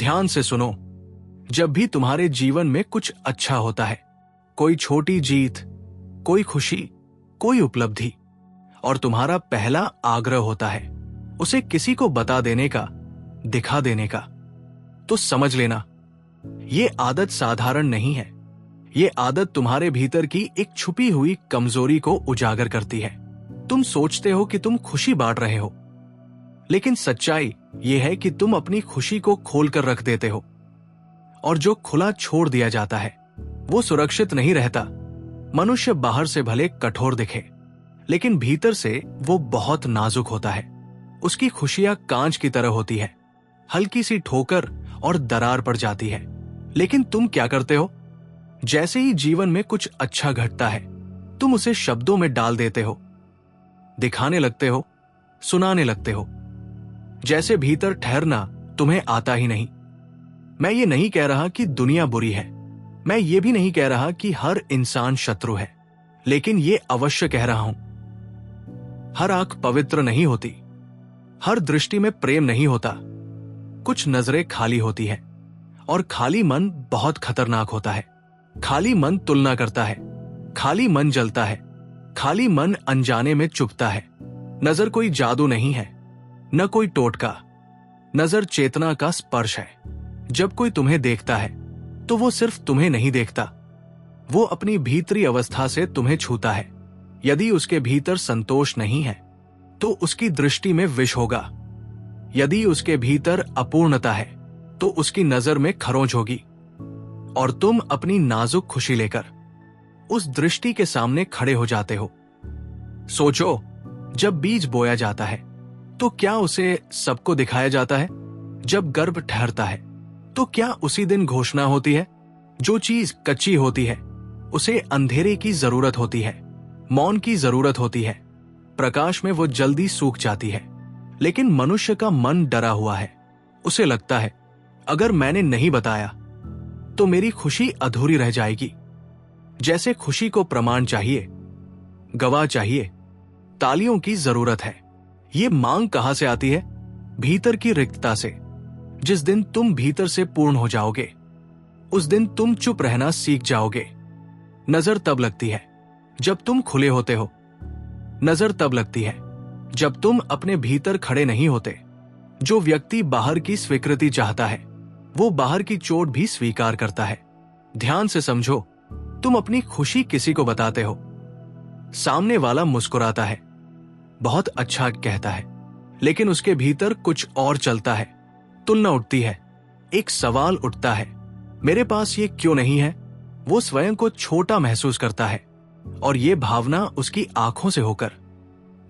ध्यान से सुनो। जब भी तुम्हारे जीवन में कुछ अच्छा होता है, कोई छोटी जीत, कोई खुशी, कोई उपलब्धि, और तुम्हारा पहला आग्रह होता है उसे किसी को बता देने का, दिखा देने का, तो समझ लेना ये आदत साधारण नहीं है। ये आदत तुम्हारे भीतर की एक छुपी हुई कमजोरी को उजागर करती है। तुम सोचते हो कि तुम खुशी बांट रहे हो, लेकिन सच्चाई यह है कि तुम अपनी खुशी को खोल कर रख देते हो, और जो खुला छोड़ दिया जाता है वो सुरक्षित नहीं रहता। मनुष्य बाहर से भले कठोर दिखे, लेकिन भीतर से वो बहुत नाजुक होता है। उसकी खुशियां कांच की तरह होती है, हल्की सी ठोकर और दरार पड़ जाती है। लेकिन तुम क्या करते हो? जैसे ही जीवन में कुछ अच्छा घटता है, तुम उसे शब्दों में डाल देते हो, दिखाने लगते हो, सुनाने लगते हो, जैसे भीतर ठहरना तुम्हें आता ही नहीं। मैं ये नहीं कह रहा कि दुनिया बुरी है, मैं ये भी नहीं कह रहा कि हर इंसान शत्रु है, लेकिन ये अवश्य कह रहा हूं, हर आंख पवित्र नहीं होती, हर दृष्टि में प्रेम नहीं होता। कुछ नजरें खाली होती है, और खाली मन बहुत खतरनाक होता है। खाली मन तुलना करता है, खाली मन जलता है, खाली मन अनजाने में चुभता है। नजर कोई जादू नहीं है, न कोई टोटका। नजर चेतना का स्पर्श है। जब कोई तुम्हें देखता है तो वो सिर्फ तुम्हें नहीं देखता, वो अपनी भीतरी अवस्था से तुम्हें छूता है। यदि उसके भीतर संतोष नहीं है तो उसकी दृष्टि में विष होगा। यदि उसके भीतर अपूर्णता है तो उसकी नजर में खरोंच होगी। और तुम अपनी नाजुक खुशी लेकर उस दृष्टि के सामने खड़े हो जाते हो। सोचो, जब बीज बोया जाता है तो क्या उसे सबको दिखाया जाता है? जब गर्भ ठहरता है तो क्या उसी दिन घोषणा होती है? जो चीज कच्ची होती है उसे अंधेरे की जरूरत होती है, मौन की जरूरत होती है। प्रकाश में वो जल्दी सूख जाती है। लेकिन मनुष्य का मन डरा हुआ है। उसे लगता है अगर मैंने नहीं बताया तो मेरी खुशी अधूरी रह जाएगी। जैसे खुशी को प्रमाण चाहिए, गवाह चाहिए, तालियों की जरूरत है। ये मांग कहां से आती है? भीतर की रिक्तता से। जिस दिन तुम भीतर से पूर्ण हो जाओगे, उस दिन तुम चुप रहना सीख जाओगे। नजर तब लगती है जब तुम खुले होते हो। नजर तब लगती है जब तुम अपने भीतर खड़े नहीं होते। जो व्यक्ति बाहर की स्वीकृति चाहता है वो बाहर की चोट भी स्वीकार करता है। ध्यान से समझो, तुम अपनी खुशी किसी को बताते हो, सामने वाला मुस्कुराता है, बहुत अच्छा कहता है, लेकिन उसके भीतर कुछ और चलता है। तुलना उठती है, एक सवाल उठता है, मेरे पास ये क्यों नहीं है? वो स्वयं को छोटा महसूस करता है, और ये भावना उसकी आंखों से होकर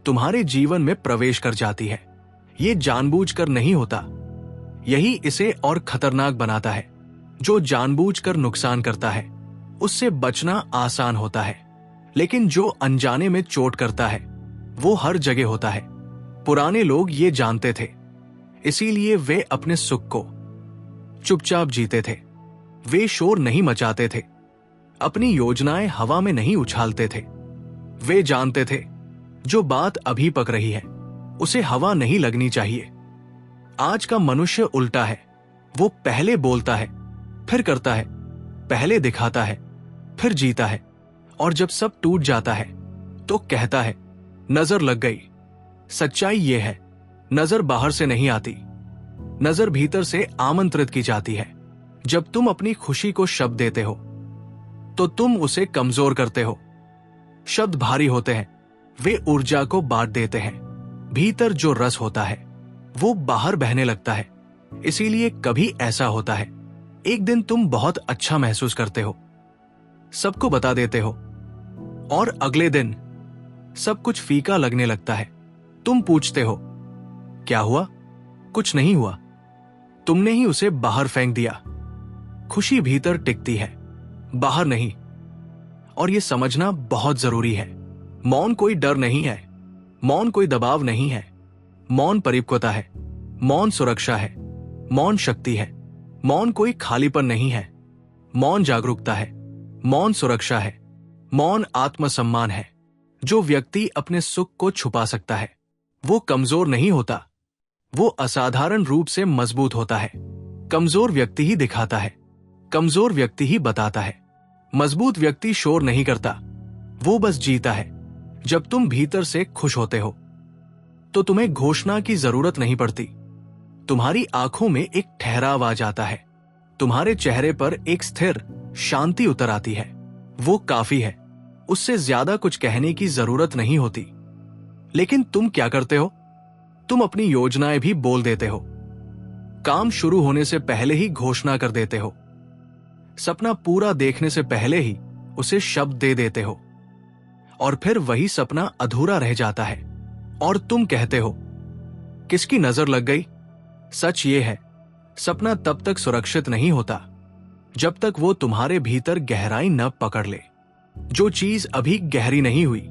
तुम्हारे जीवन में प्रवेश कर जाती है। ये जानबूझकर नहीं होता। यही इसे और खतरनाक बनाता है। जो जानबूझकर नुकसान करता है उससे बचना आसान होता है, लेकिन जो अनजाने में चोट करता है वो हर जगह होता है। पुराने लोग ये जानते थे, इसीलिए वे अपने सुख को चुपचाप जीते थे। वे शोर नहीं मचाते थे, अपनी योजनाएं हवा में नहीं उछालते थे। वे जानते थे जो बात अभी पक रही है उसे हवा नहीं लगनी चाहिए। आज का मनुष्य उल्टा है। वो पहले बोलता है, फिर करता है, पहले दिखाता है, फिर जीता है, और जब सब टूट जाता है तो कहता है नजर लग गई। सच्चाई ये है, नजर बाहर से नहीं आती, नजर भीतर से आमंत्रित की जाती है। जब तुम अपनी खुशी को शब्द देते हो तो तुम उसे कमजोर करते हो। शब्द भारी होते हैं, वे ऊर्जा को बांट देते हैं। भीतर जो रस होता है वो बाहर बहने लगता है। इसीलिए कभी ऐसा होता है, एक दिन तुम बहुत अच्छा महसूस करते हो, सबको बता देते हो, और अगले दिन सब कुछ फीका लगने लगता है। तुम पूछते हो क्या हुआ? कुछ नहीं हुआ, तुमने ही उसे बाहर फेंक दिया। खुशी भीतर टिकती है, बाहर नहीं। और यह समझना बहुत जरूरी है, मौन कोई डर नहीं है, मौन कोई दबाव नहीं है। मौन परिपक्वता है, मौन सुरक्षा है, मौन शक्ति है। मौन कोई खालीपन नहीं है, मौन जागरूकता है, मौन सुरक्षा है, मौन आत्मसम्मान है। जो व्यक्ति अपने सुख को छुपा सकता है वो कमजोर नहीं होता, वो असाधारण रूप से मजबूत होता है। कमजोर व्यक्ति ही दिखाता है, कमजोर व्यक्ति ही बताता है। मजबूत व्यक्ति शोर नहीं करता, वो बस जीता है। जब तुम भीतर से खुश होते हो तो तुम्हें घोषणा की जरूरत नहीं पड़ती। तुम्हारी आंखों में एक ठहराव आ जाता है, तुम्हारे चेहरे पर एक स्थिर शांति उतर आती है। वो काफी है, उससे ज्यादा कुछ कहने की जरूरत नहीं होती। लेकिन तुम क्या करते हो? तुम अपनी योजनाएं भी बोल देते हो, काम शुरू होने से पहले ही घोषणा कर देते हो, सपना पूरा देखने से पहले ही उसे शब्द दे देते हो, और फिर वही सपना अधूरा रह जाता है और तुम कहते हो किसकी नजर लग गई। सच ये है, सपना तब तक सुरक्षित नहीं होता जब तक वो तुम्हारे भीतर गहराई न पकड़ ले। जो चीज अभी गहरी नहीं हुई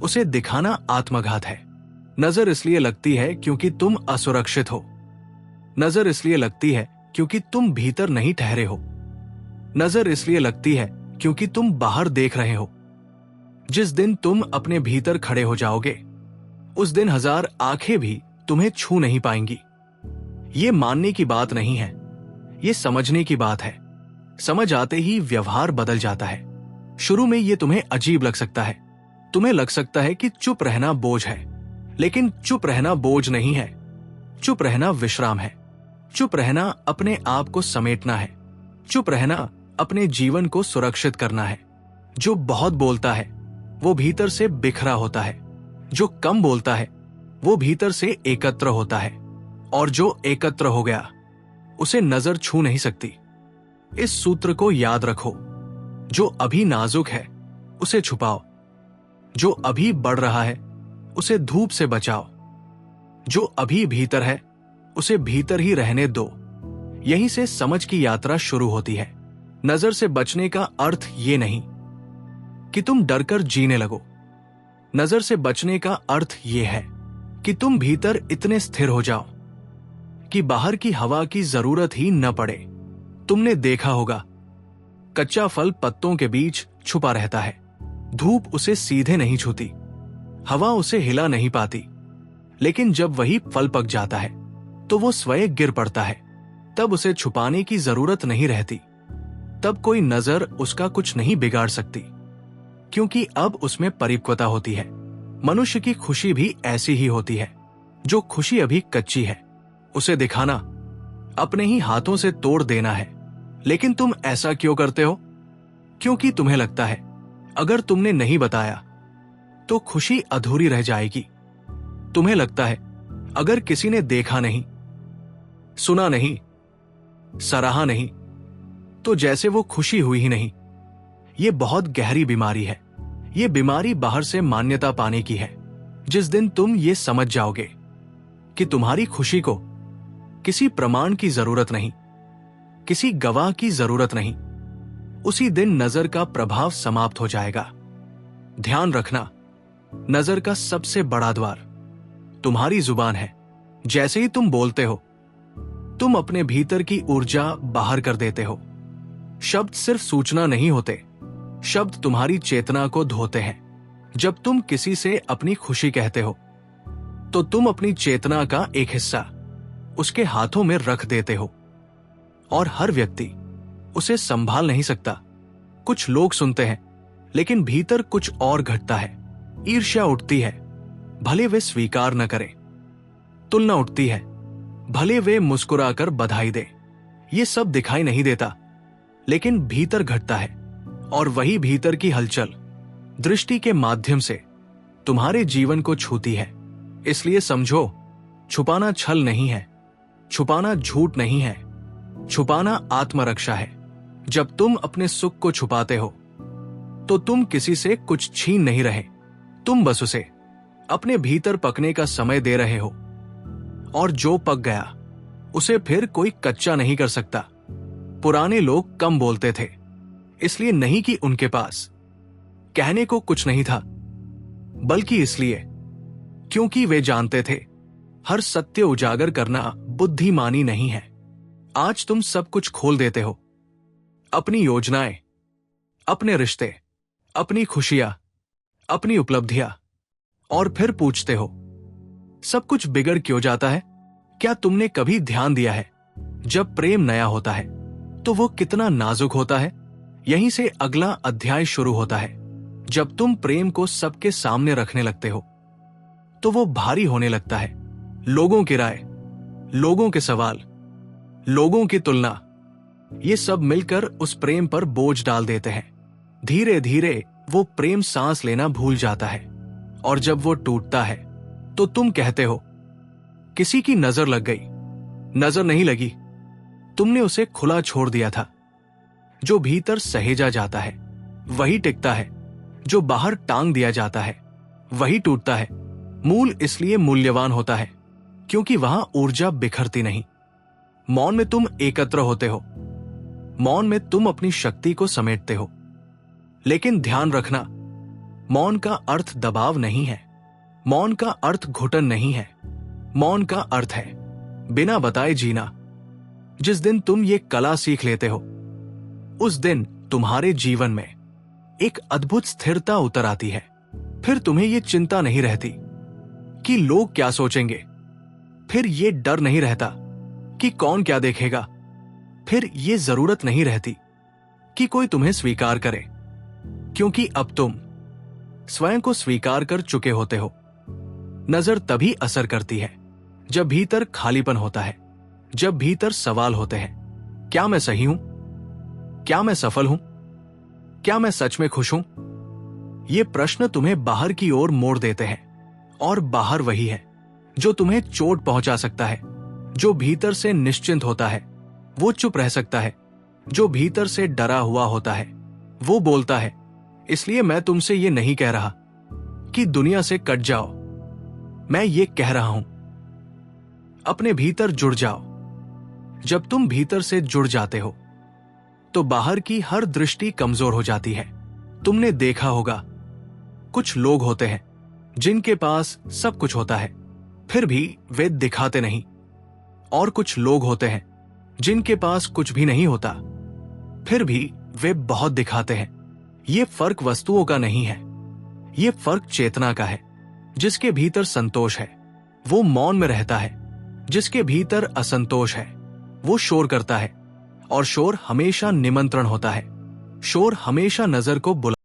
उसे दिखाना आत्मघात है। नजर इसलिए लगती है क्योंकि तुम असुरक्षित हो, नजर इसलिए लगती है क्योंकि तुम भीतर नहीं ठहरे हो, नजर इसलिए लगती है क्योंकि तुम बाहर देख रहे हो। जिस दिन तुम अपने भीतर खड़े हो जाओगे उस दिन 1000 आंखें भी तुम्हें छू नहीं पाएंगी। ये मानने की बात नहीं है, ये समझने की बात है। समझ आते ही व्यवहार बदल जाता है। शुरू में ये तुम्हें अजीब लग सकता है, तुम्हें लग सकता है कि चुप रहना बोझ है, लेकिन चुप रहना बोझ नहीं है। चुप रहना विश्राम है। चुप रहना अपने आप को समेटना है। चुप रहना अपने जीवन को सुरक्षित करना है। जो बहुत बोलता है वो भीतर से बिखरा होता है, जो कम बोलता है वो भीतर से एकत्र होता है, और जो एकत्र हो गया उसे नजर छू नहीं सकती। इस सूत्र को याद रखो, जो अभी नाजुक है उसे छुपाओ, जो अभी बढ़ रहा है उसे धूप से बचाओ, जो अभी भीतर है उसे भीतर ही रहने दो। यहीं से समझ की यात्रा शुरू होती है। नजर से बचने का अर्थ ये नहीं कि तुम डरकर जीने लगो। नजर से बचने का अर्थ ये है कि तुम भीतर इतने स्थिर हो जाओ कि बाहर की हवा की जरूरत ही न पड़े। तुमने देखा होगा, कच्चा फल पत्तों के बीच छुपा रहता है, धूप उसे सीधे नहीं छूती, हवा उसे हिला नहीं पाती। लेकिन जब वही फल पक जाता है तो वो स्वयं गिर पड़ता है। तब उसे छुपाने की जरूरत नहीं रहती। तब कोई नजर उसका कुछ नहीं बिगाड़ सकती, क्योंकि अब उसमें परिपक्वता होती है। मनुष्य की खुशी भी ऐसी ही होती है। जो खुशी अभी कच्ची है उसे दिखाना अपने ही हाथों से तोड़ देना है। लेकिन तुम ऐसा क्यों करते हो? क्योंकि तुम्हें लगता है अगर तुमने नहीं बताया तो खुशी अधूरी रह जाएगी। तुम्हें लगता है अगर किसी ने देखा नहीं, सुना नहीं, सराहा नहीं, तो जैसे वो खुशी हुई ही नहीं। ये बहुत गहरी बीमारी है। ये बीमारी बाहर से मान्यता पाने की है। जिस दिन तुम ये समझ जाओगे कि तुम्हारी खुशी को किसी प्रमाण की जरूरत नहीं, किसी गवाह की जरूरत नहीं, उसी दिन नजर का प्रभाव समाप्त हो जाएगा। ध्यान रखना, नजर का सबसे बड़ा द्वार तुम्हारी जुबान है। जैसे ही तुम बोलते हो तुम अपने भीतर की ऊर्जा बाहर कर देते हो। शब्द सिर्फ सूचना नहीं होते, शब्द तुम्हारी चेतना को धोते हैं। जब तुम किसी से अपनी खुशी कहते हो तो तुम अपनी चेतना का एक हिस्सा उसके हाथों में रख देते हो, और हर व्यक्ति उसे संभाल नहीं सकता। कुछ लोग सुनते हैं लेकिन भीतर कुछ और घटता है। ईर्ष्या उठती है, भले वे स्वीकार न करें। तुलना उठती है, भले वे मुस्कुराकर बधाई दे। ये सब दिखाई नहीं देता, लेकिन भीतर घटता है। और वही भीतर की हलचल दृष्टि के माध्यम से तुम्हारे जीवन को छूती है। इसलिए समझो, छुपाना छल नहीं है, छुपाना झूठ नहीं है, छुपाना आत्मरक्षा है। जब तुम अपने सुख को छुपाते हो तो तुम किसी से कुछ छीन नहीं रहे, तुम बस उसे अपने भीतर पकने का समय दे रहे हो। और जो पक गया उसे फिर कोई कच्चा नहीं कर सकता। पुराने लोग कम बोलते थे, इसलिए नहीं कि उनके पास कहने को कुछ नहीं था, बल्कि इसलिए क्योंकि वे जानते थे हर सत्य उजागर करना बुद्धिमानी नहीं है। आज तुम सब कुछ खोल देते हो, अपनी योजनाएं, अपने रिश्ते, अपनी खुशियां, अपनी उपलब्धियां, और फिर पूछते हो सब कुछ बिगड़ क्यों जाता है? क्या तुमने कभी ध्यान दिया है जब प्रेम नया होता है तो वो कितना नाजुक होता है। यहीं से अगला अध्याय शुरू होता है। जब तुम प्रेम को सबके सामने रखने लगते हो तो वो भारी होने लगता है। लोगों की राय, लोगों के सवाल, लोगों की तुलना, ये सब मिलकर उस प्रेम पर बोझ डाल देते हैं। धीरे धीरे वो प्रेम सांस लेना भूल जाता है और जब वो टूटता है तो तुम कहते हो किसी की नजर लग गई। नजर नहीं लगी, तुमने उसे खुला छोड़ दिया था। जो भीतर सहेजा जाता है वही टिकता है, जो बाहर टांग दिया जाता है वही टूटता है। मूल इसलिए मूल्यवान होता है क्योंकि वहां ऊर्जा बिखरती नहीं। मौन में तुम एकत्र होते हो, मौन में तुम अपनी शक्ति को समेटते हो। लेकिन ध्यान रखना, मौन का अर्थ दबाव नहीं है, मौन का अर्थ घुटन नहीं है। मौन का अर्थ है बिना बताए जीना। जिस दिन तुम ये कला सीख लेते हो उस दिन तुम्हारे जीवन में एक अद्भुत स्थिरता उतर आती है। फिर तुम्हें ये चिंता नहीं रहती कि लोग क्या सोचेंगे, फिर ये डर नहीं रहता कि कौन क्या देखेगा, फिर ये जरूरत नहीं रहती कि कोई तुम्हें स्वीकार करे, क्योंकि अब तुम स्वयं को स्वीकार कर चुके होते हो। नजर तभी असर करती है जब भीतर खालीपन होता है, जब भीतर सवाल होते हैं, क्या मैं सही हूं, क्या मैं सफल हूं, क्या मैं सच में खुश हूं। ये प्रश्न तुम्हें बाहर की ओर मोड़ देते हैं और बाहर वही है जो तुम्हें चोट पहुंचा सकता है। जो भीतर से निश्चिंत होता है वो चुप रह सकता है, जो भीतर से डरा हुआ होता है वो बोलता है। इसलिए मैं तुमसे ये नहीं कह रहा कि दुनिया से कट जाओ, मैं ये कह रहा हूं अपने भीतर जुड़ जाओ। जब तुम भीतर से जुड़ जाते हो तो बाहर की हर दृष्टि कमजोर हो जाती है। तुमने देखा होगा कुछ लोग होते हैं जिनके पास सब कुछ होता है फिर भी वे दिखाते नहीं, और कुछ लोग होते हैं जिनके पास कुछ भी नहीं होता फिर भी वे बहुत दिखाते हैं। ये फर्क वस्तुओं का नहीं है, ये फर्क चेतना का है। जिसके भीतर संतोष है वो मौन में रहता है, जिसके भीतर असंतोष है वो शोर करता है, और शोर हमेशा निमंत्रण होता है। शोर हमेशा नजर को बुला